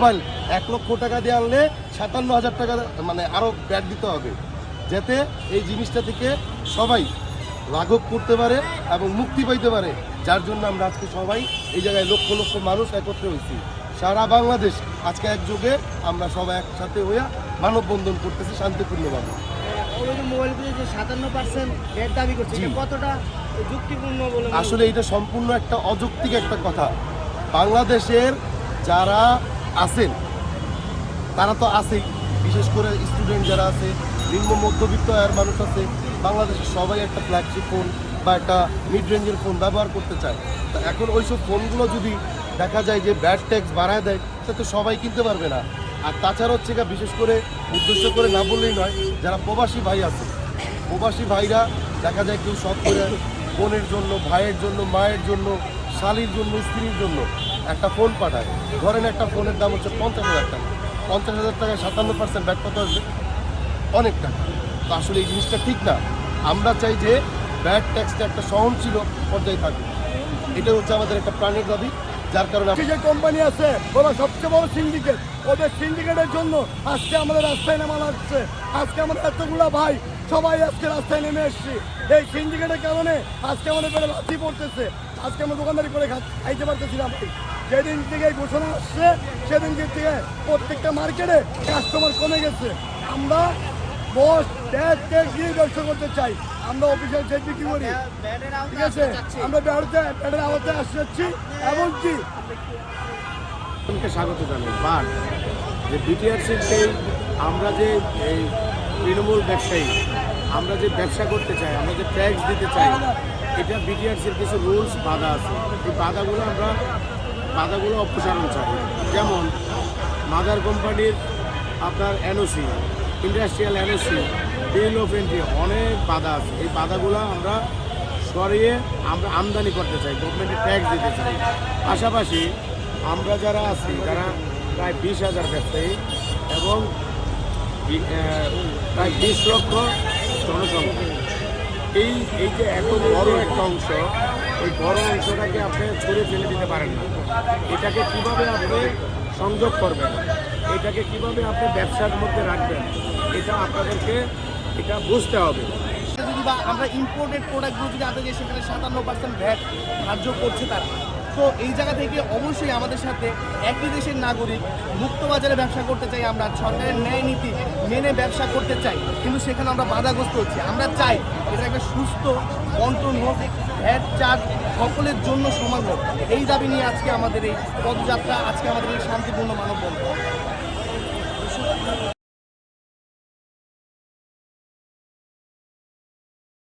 Mobile 1,00,000 টাকা দিয়ে আনলে 57,000 টাকা মানে আরও ব্যাট দিতে হবে, যাতে এই জিনিসটা থেকে সবাই লাঘব করতে পারে এবং মুক্তি পাইতে পারে। যার জন্য আমরা আজকে সবাই এই জায়গায় লক্ষ লক্ষ মানুষ একত্রে হয়েছি। সারা বাংলাদেশ আজকে একযোগে আমরা সবাই একসাথে হইয়া মানববন্ধন করতেছি শান্তিপূর্ণভাবে। মোবাইলগুলো যে 57% ব্যাট দাবি করছে, এটা কতটা যুক্তিপূর্ণ বলে? আসলে এটা সম্পূর্ণ একটা অযৌক্তিক একটা কথা। বাংলাদেশের যারা আছেন তারা তো আছেই, বিশেষ করে স্টুডেন্ট যারা আছে, নিম্ন মধ্যবিত্ত আয়ের মানুষ আছে, বাংলাদেশের সবাই একটা ফ্ল্যাগশিপ ফোন বা একটা মিড রেঞ্জের ফোন ব্যবহার করতে চায়। তো এখন ওইসব ফোনগুলো যদি দেখা যায় যে ব্যাড ট্যাক্স বাড়ায় দেয়, তাতে সবাই কিনতে পারবে না। আর তাছাড়া হচ্ছে বিশেষ করে উদ্দেশ্য করে না বললেই নয়, যারা প্রবাসী ভাই আছে, প্রবাসী ভাইরা দেখা যায় কেউ শখ করে বোনের জন্য, ভাইয়ের জন্য, মায়ের জন্য, শালির জন্য, স্ত্রীর জন্য একটা ফোন পাঠায়। ধরেন একটা ফোনের দাম হচ্ছে 50,000 টাকা। 50,000 টাকায় 57% ব্যাট কত আসবে? অনেক টাকা। তো আসলে এই জিনিসটা ঠিক না। আমরা চাই যে ব্যাট ট্যাক্সটা একটা সহনশীল পর্যায়ে থাকবে। এটা হচ্ছে আমাদের একটা প্রাণের দাবি। যার কারণে যে কোম্পানি আছে ওরা সবচেয়ে বড় সিন্ডিকেট, ওদের সিন্ডিকেটের জন্য আজকে আমাদের রাস্তায় নামা লাগছে। আজকে আমাদের এতগুলা ভাই সবাই আজকে রাস্তায় নেমে এসছি। এই সিন্ডিকেটের কারণে আজকে আমাদের পেটে লাথি পড়তেছে। আজকে আমরা দোকানদারি করে খাইতে পারতেছিলাম। যেদিন থেকে এই ঘোষণা আসছে সেদিন থেকে প্রত্যেকটা মার্কেটে কাস্টমার কমে গেছে। আমরা বস ব্যাট ট্যাগ দিয়ে ব্যবসা করতে চাই। আমরা অফিসিয়াল চেক বিক্রি করি, ঠিক আছে? আমরা ব্যাটের আওতায় আসছি। এমনকি স্বাগত জানাই, বাট যে বিটিআরসির সেই আমরা যে এই তৃণমূল ব্যবসায়ী, আমরা যে ব্যবসা করতে চাই, আমরা যে ট্যাক্স দিতে চাই, এটা বিটিআরসির কিছু রুলস বাধা আছে। এই বাধাগুলো অপসারণ চাই। যেমন মাদার কোম্পানির আপনার NOC, industrial NOC, bill of entry, অনেক বাধা আছে। এই বাধাগুলো আমরা সরিয়ে আমরা আমদানি করতে চাই, গভর্নমেন্টের ট্যাক্স দিতে চাই। পাশাপাশি আমরা যারা আছি, যারা প্রায় 20,000 ব্যবসায়ী এবং প্রায় 20 লক্ষ জনসংখ্যা, এই যে এত বড় একটা অংশ, এই বড় অংশটাকে আপনি ছুঁড়ে ফেলে দিতে পারেন না। এটাকে কিভাবে আপনি সংযোগ করবেন, এটাকে কিভাবে আপনি ব্যবসার মধ্যে রাখবেন, এটা আপনাদেরকে এটা বুঝতে হবে। যদি বা আমরা ইম্পোর্টেড প্রোডাক্টগুলো যদি আনতে যাই, সেখানে 57% ভ্যাট ধার্য করছে তারা। তো এই জায়গা থেকে অবশ্যই আমাদের সাথে একই দেশের নাগরিক মুক্ত বাজারে ব্যবসা করতে চাই, আমরা সরকারের ন্যায় নীতি মেনে ব্যবসা করতে চাই, কিন্তু সেখানে আমরা বাধাগ্রস্ত হচ্ছি। আমরা চাই এটা একটা সুস্থ বন্টন হোক, ভ্যাট চার্জ সকলের জন্য সমান হোক। এই দাবি নিয়ে আজকে আমাদের এই পদযাত্রা, আজকে আমাদের এই শান্তিপূর্ণ মানববন্ধন।